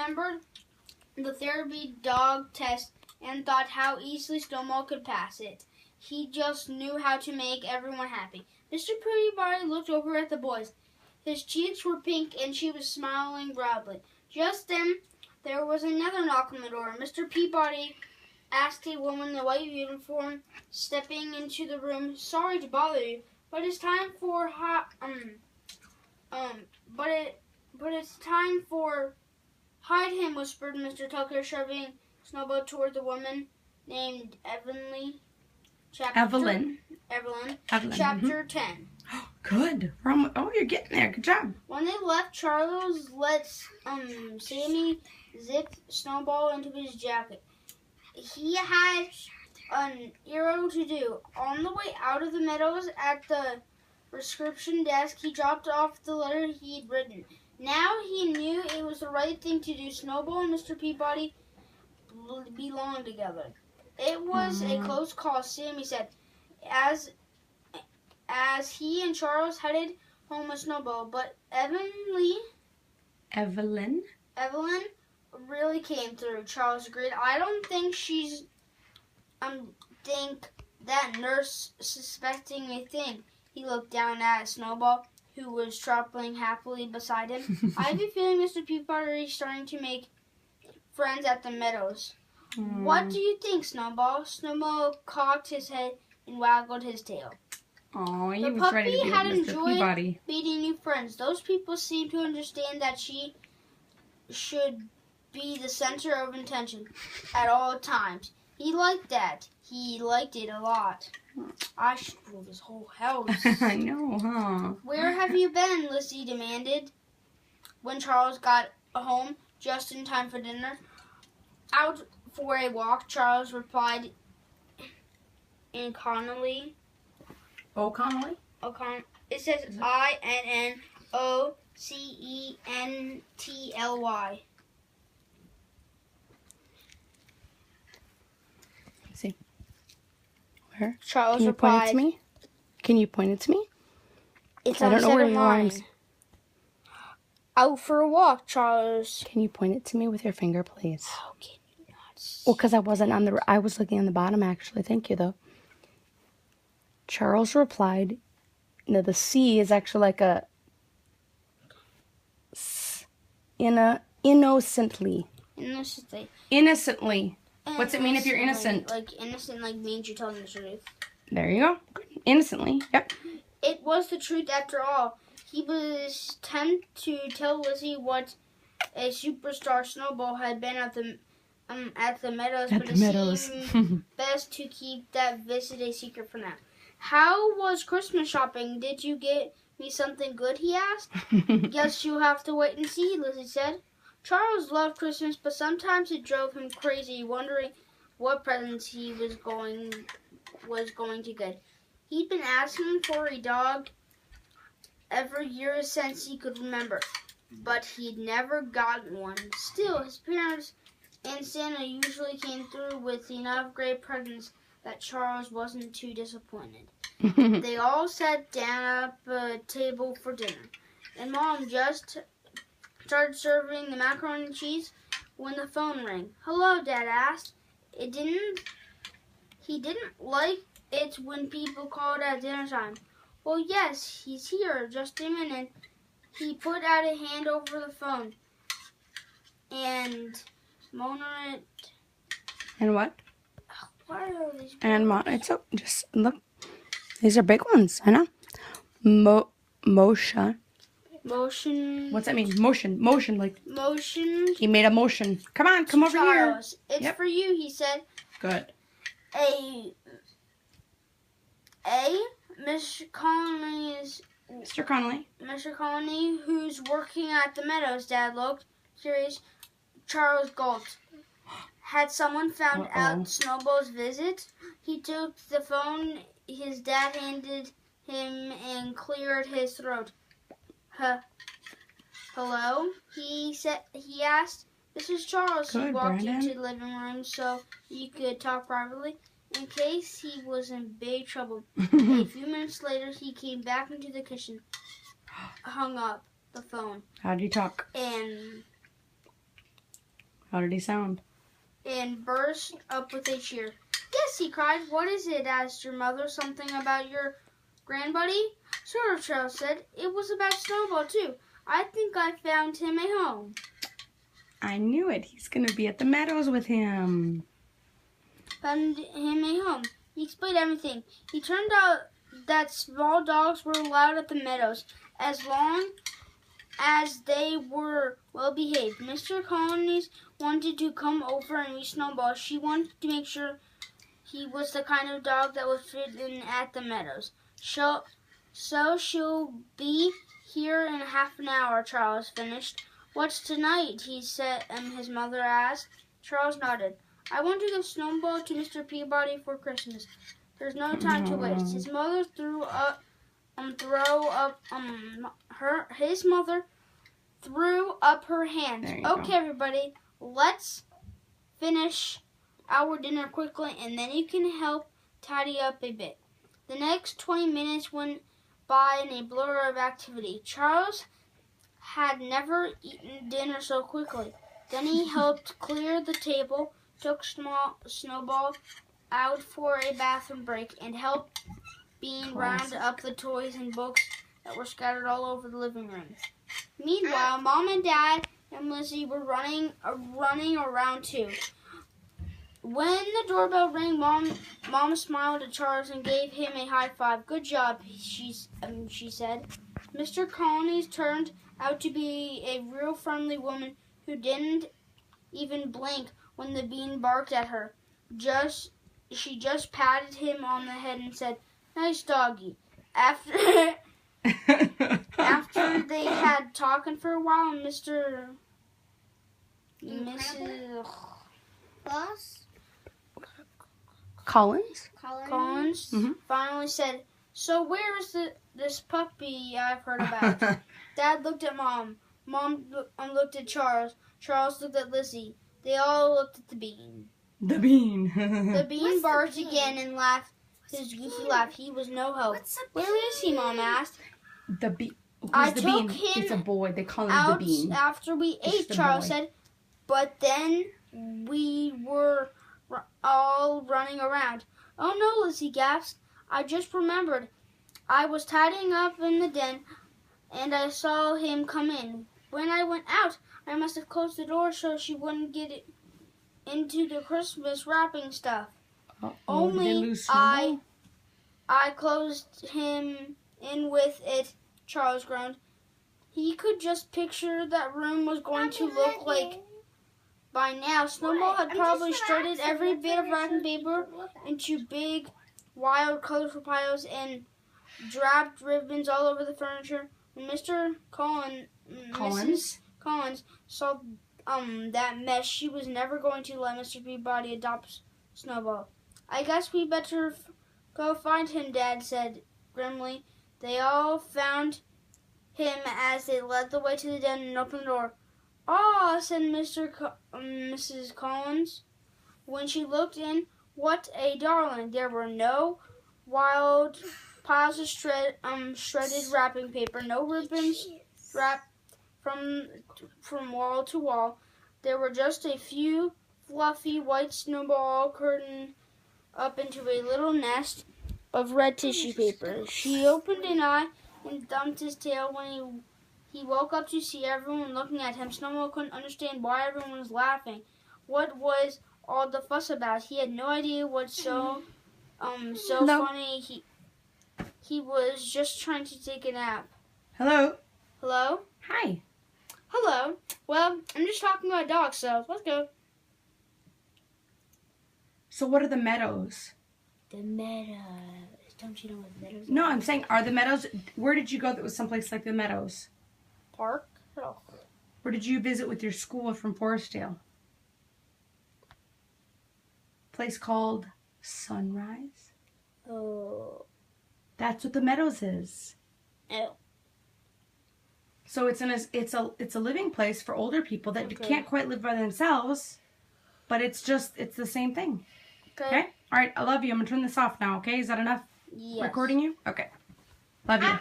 remembered the therapy dog test and thought how easily Snowball could pass it. He just knew how to make everyone happy. Mr. Peabody looked over at the boys. His cheeks were pink and she was smiling broadly. Just then, there was another knock on the door. Mr. Peabody asked a woman in a white uniform, stepping into the room, "Sorry to bother you, but it's time for it's time for hide him," whispered Mr. Tucker, shoving Snowball toward the woman named Evelyn. Evelyn. Chapter 10. Good. You're getting there. Good job. When they left, Charles let Sammy zip Snowball into his jacket. He had an errand to do. On the way out of the meadows at the prescription desk, he dropped off the letter he'd written. Now he knew it was the right thing to do. Snowball and Mr. Peabody belonged together. It was a close call, Sammy said, as he and Charles headed home with Snowball. But Evelyn really came through, Charles agreed. I don't think she's think that nurse suspecting a thing. He looked down at Snowball, who was trottling happily beside him. I have a feeling Mr. Peabody is starting to make friends at the meadows. What do you think, Snowball? Snowball cocked his head and waggled his tail. Oh, he The was ready to puppy be had with Mr. enjoyed Peabody. meeting new friends. Those people seemed to understand that she should be the center of attention at all times. He liked that. He liked it a lot. I should rule this whole house. I know, huh? Where have you been? Lizzie demanded when Charles got home just in time for dinner. Out for a walk, Charles replied Connolly. It says INNOCENTLY. See. Where? Charles Can you replied. point it to me? Can you point it to me? It's I on don't know where 7 your lines. arms. Out for a walk, Charles. Can you point it to me with your finger, please? How can you not see? Well, because I wasn't on the. I was looking on the bottom, actually. Thank you, though. Charles replied, "No, the C is actually like a innocently. Innocently. Innocently. What's it mean if you're innocent? Like innocent, like means you're telling the truth. There you go. Good. Innocently. Yep. It was the truth after all. He was tempted to tell Lizzie what a superstar Snowball had been at the meadows, but it seemed best to keep that visit a secret for now. How was Christmas shopping? Did you get me something good? He asked. Guess you'll have to wait and see, Lizzie said. Charles loved Christmas, but sometimes it drove him crazy, wondering what presents he was going to get. He'd been asking for a dog every year since he could remember, but he'd never gotten one. Still, his parents and Santa usually came through with enough great presents that Charles wasn't too disappointed. They all sat down at a table for dinner, and Mom just started serving the macaroni and cheese when the phone rang. "Hello," Dad asked. He didn't like it when people called at dinner time. "Well, yes, he's here. Just a minute." He put out a hand over the phone, and Mona. And what? What are these? And it's just look. These are big ones. I know. Motion. Motion. What's that mean? Motion. Motion. Like. Motion. He made a motion. Come on. Come over here. Charles, it's for you, he said. Good. Mr. Connolly's. Mr. Connolly. Mr. Connolly, who's working at the meadows, Dad looked curious. Charles gulped. Had someone found out Snowball's visit? He took the phone his dad handed him and cleared his throat. Hello? He asked. "This is Charles." Good, he walked Brandon. into the living room so he could talk privately in case he was in big trouble. A few minutes later, he came back into the kitchen, hung up the phone, How do you talk? and How did he sound? and burst up with a cheer. Yes, he cried. What is it? Asked your mother. Something about your grandbuddy? Sure, Charles said. It was about Snowball, too. I think I found him a home. I knew it. He's going to be at the meadows with him. Found him a home. He explained everything. He turned out that small dogs were allowed at the meadows as long as they were well behaved. Mr. Collins wanted to come over and meet Snowball. She wanted to make sure he was the kind of dog that would fit in at the meadows. So she'll be here in half an hour, Charles finished. What's tonight? He said, and his mother asked. Charles nodded. I want to give Snowball to Mr. Peabody for Christmas. There's no time to waste. His mother threw up her hands. Okay, everybody, let's finish our dinner quickly, and then you can help tidy up a bit. The next 20 minutes went by in a blur of activity. Charles had never eaten dinner so quickly. Then he helped clear the table, took Snowball out for a bathroom break, and helped Bean round up the toys and books that were scattered all over the living room. Meanwhile, Mom and Dad and Lizzie were running around too. When the doorbell rang, Mom smiled at Charles and gave him a high five. Good job, she said. Mr. Collins turned out to be a real friendly woman who didn't even blink when the bean barked at her. She just patted him on the head and said, "Nice doggy." After they had talking for a while, Mrs. Collins Finally said, "So where is this puppy I've heard about?" Dad looked at Mom. Mom looked at Charles. Charles looked at Lizzie. They all looked at the bean. The bean. The bean barked again and laughed his goofy laugh. He was no help. Where is he? Mom asked. The bean. I the took bean? him It's a boy. They call him out the bean. after we ate, the Charles boy. said. But then we were all running around. Oh no, Lizzie gasped. I just remembered. I was tidying up in the den and I saw him come in. When I went out, I must have closed the door so she wouldn't get it into the Christmas wrapping stuff. Only I closed him in with it, Charles groaned. He could just picture that room was going to look like. By now, Snowball had probably shredded every bit of wrapping paper into big, wild, colorful piles and dropped ribbons all over the furniture. When Mrs. Collins saw that mess, she was never going to let Mr. Peabody adopt Snowball. I guess we better go find him, Dad said grimly. They all found him as they led the way to the den and opened the door. "Ah," said Mrs. Collins. When she looked in, what a darling! There were no wild piles of shredded wrapping paper, no ribbons wrapped from wall to wall. There were just a few fluffy white Snowball curtained up into a little nest of red tissue paper. She opened an eye and thumped his tail when he woke up to see everyone looking at him. Snowball couldn't understand why everyone was laughing. What was all the fuss about? He had no idea what's so funny. He was just trying to take a nap. Hello. Hello? Hi. Hello. Well, I'm just talking about dogs, so let's go. So what are the meadows? The meadows. Don't you know what the meadows are? No, I'm saying, are the meadows... Where did you go that was someplace like the meadows? Park? Oh. Where did you visit with your school from Forestdale? Place called Sunrise? Oh. That's what the meadows is. Oh. So it's a living place for older people that can't quite live by themselves, but it's the same thing. Okay? All right, I love you. I'm going to turn this off now, okay? Is that enough? Yes. Recording you? Okay. Love you.